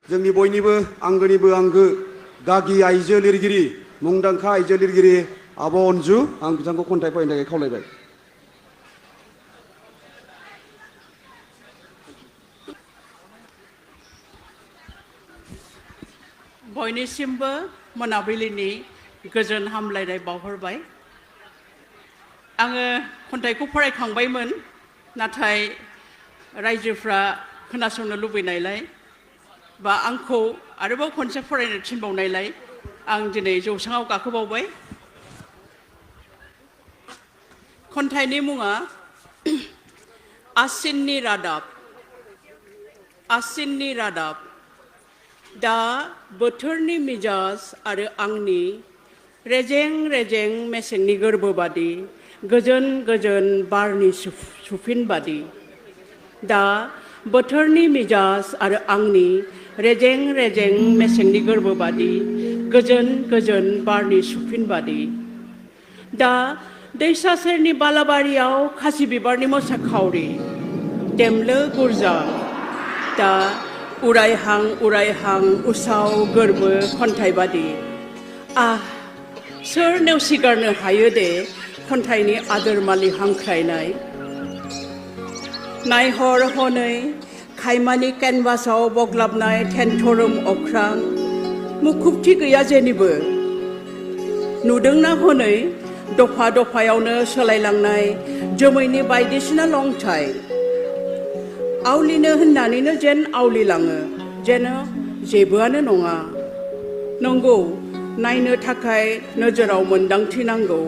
जोंनि बयनिबो आंगोनिबो आंगो गागि आइजो लिरगिरि मुंदांखा आइजो लिरगिरि आब' अनजु आं बिथांखौ खन्थाइ फरायनो थाखाय खावलायबाय। बयनिसिमबो मोनाबिलिनि गोजोन हामलायनाय बावहरबाय। आङो खन्थाइखौ फरायखांबायमोन, नाथाय रायजोफ्रा खोनासंनो लुबैनायलाय बा आंखौ आरोबाव खनसे फरायनो थिनबावनायलाय आं दिनै जौसाङाव गाखोबावबाय। खन्थाइनि मुङा आसिननि रादाब। आसिननि रादाब। दा बोथोरनि मिजाज आरो आंनि रेजें रेजें मेसेंनि गोरबो बादि गोजोन गोजोन बारनि सुफिन बादि। दा बोथोरनि मिजाज आरो आंनि रेजें रेजें मेसेंनि गोरबो बादि गोजोन गोजोन बारनि सुफिन बादि। दा दैसा सेरनि बालाबारियाव खासि बिबारनि मोसाखावरि देमलो गुरजा। दा उरायहां उरायहां उसाव गोरबो खन्थाइ बादि। सोर नेवसिगारनो हायो दे खन्थाइनि आदोरमालि हांख्रायनाय। नायहर हनै खायमानि केनभासाव बग्लाबनाय थेनथरोम अख्रां, मुखुबथि गैया जेनिबो। नुदोंना हनै दफा दफायावनो सोलायलांनाय जोमैनि बायदिसिना लंथाय। आवलिनो होननानैनो जेन आवलिलाङो, जेन जेबोआनो नङा। नंगौ, नायनो थाखाय नोजोराव मोनदांथि नांगौ,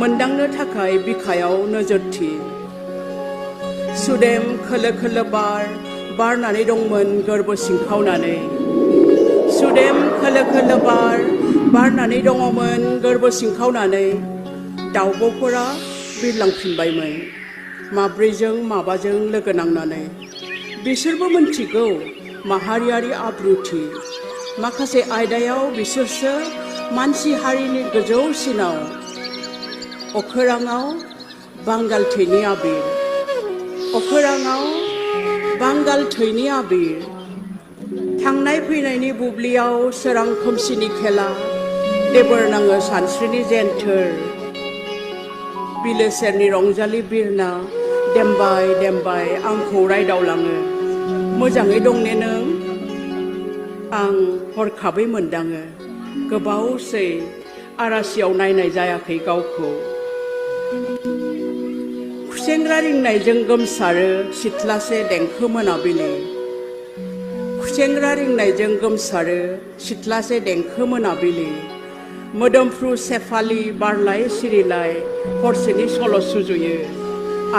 मोनदांनो थाखाय बिखायाव नोजोरथि। सुदेम खोलो खोलो बार बारनानै दंमोन गोरबो सिंखावनानै। सुदेम खोलो खोलो बार बारनानै दङमोन गोरबो सिंखावनानै। दाउब'फोरा बिरलांफिनबायमोन माब्रैजों माबाजों लोगो नांनानै। बिसोरबो मोनथिगौ माहारियारि आब्रुथि। माखासे आयदायाव बिसोरसो मानसि हारिनि गोजौसिनाव। अखोराङाव बांगाल थैनि आबिर। अखोराङाव बांगाल थैनि आबिर। थांनाय फैनायनि बुब्लियाव सोरां खोमसिनि खेला। देबोर नाङो सानस्रिनि जेनथोर। बिलो सेरनि रंजालि बिरना देमबाय देमबाय आंखौ रायदावलाङो। मोजाङै दं ने नों? आं हरखाबै मोनदाङो गोबावसै आरासियाव नायनाय जायाखै गावखौ। खुसेंग्रा रिंनायजों गोमसारो सिथ्लासे देंखो मोनाबिलि। खुसेंग्रा रिंनायजों गोमसारो सिथ्लासे देंखो मोनाबिलि। मोदोमफ्रु सेफालि बारलाय सिरिलाय हरसेनि सल' सुजुयो।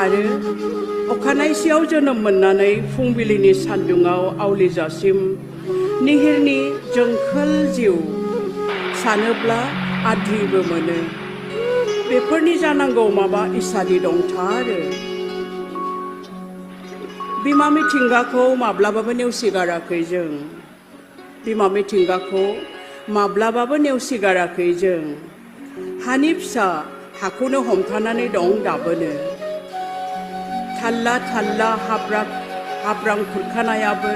आरो अखानायसेयाव जोनोम मोननानै फुंबिलिनि सान्दुङाव आवलिजासिम निहिरनि जोंखोल जिउ। सानोब्ला आद्रिबो मोनो। बेफोरनि जानांगौ माबा इसादि दंथारो। बिमा मिथिंगाखौ माब्लाबाबो नेवसिगाराखै जों। बिमा मिथिंगाखौ माब्लाबाबो नेवसिगाराखै जों। हानि फिसा हाखौनो हमथानानै दं दाबोनो। थाल्ला थाल्ला हाब्रां खुरखानायाबो,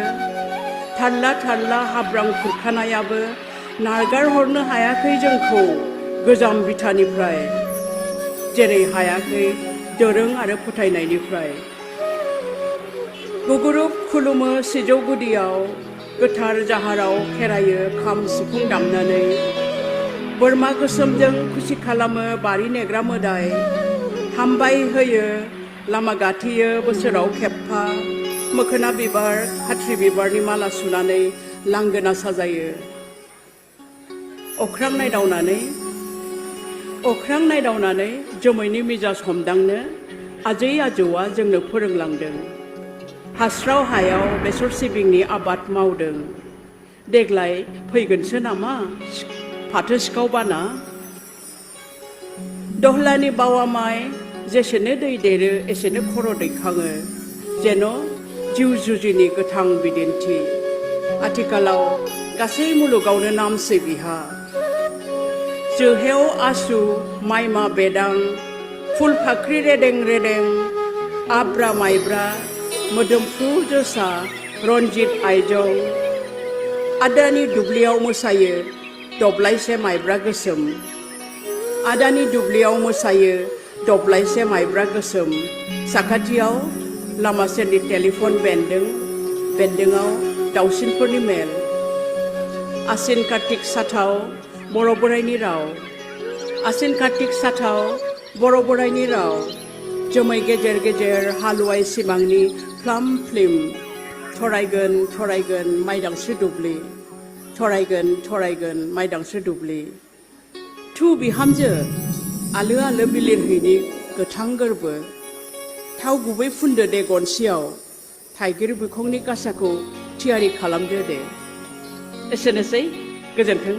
थाल्ला थाल्ला हाब्रां खुरखानायाबो नारगारहरनो हायाखै जोंखौ गोजाम बिथानिफ्राय। जेरै हायाखै दोरों आरो फोथायनायनिफ्राय। गुगुरुब खुलुमो सिजौ गुदियाव, गोथार जाहाराव खेरायो खाम सिफुं दामनानै। बोरमा गोसोमजों खुसि खालामो बारि नेग्रा मोदाय। हामबाय होयो लामा गाथेयो बोसोराव खेबफा। मोखोना बिबार खाथ्रि बिबारनि माला सुनानै लांगोना साजायो। अख्रां नायदावनानै जोमैनि मिजाज हमदांनो आजै आजौआ जोंनो फोरोंलांदों। हास्राव हायाव बेसर सिबिंनि आबाद मावदों। देग्लाय फैगोनसो नामा फाथो सिखाव बाना। दहलानि बावा माइ जेसेनो दै देरो एसेनो खर' दैखाङो। जेन' जिउ जुजिनि गोथां बिदिन्थि। आथिखालाव गासै मुलुगावनो नामसै बिहा। जोहेव आसु माइमा बेदां फुल फाख्रि रेदें रेदें। आब्रा माइब्रा मोदोमफ्रु जोसा रन्जित आइजं। आदानि दुब्लियाव मोसायो दब्लायसे माइब्रा गोसोम आदानि दुब्लियाव मोसायो दब्लायसे माइब्रा गोसोम साखाथियाव लामा सेरनि टेलिफन बेन्दोंआव दाउसिनफोरनि मेल आसिन कार्तिक साथाव बर' बोराइनि राव आसिन कार्तिक साथाव बर' बोराइनि राव जोमै गेजेर गेजेर हालुवाय सिमांनि फ्लाम फ्लिम थरायगोन माइदांस्रि दुब्लि थरायगोन माइदांस्रि दुब्लि थु बिहामजो आलो आलो बिलिरहैनि गोथां गोरबो थाव गुबै फुन्दो दे गनसियाव थाइगिर बिखंनि गासाखौ थियारि खालामदो दे एसेनोसै गोजोन्थों।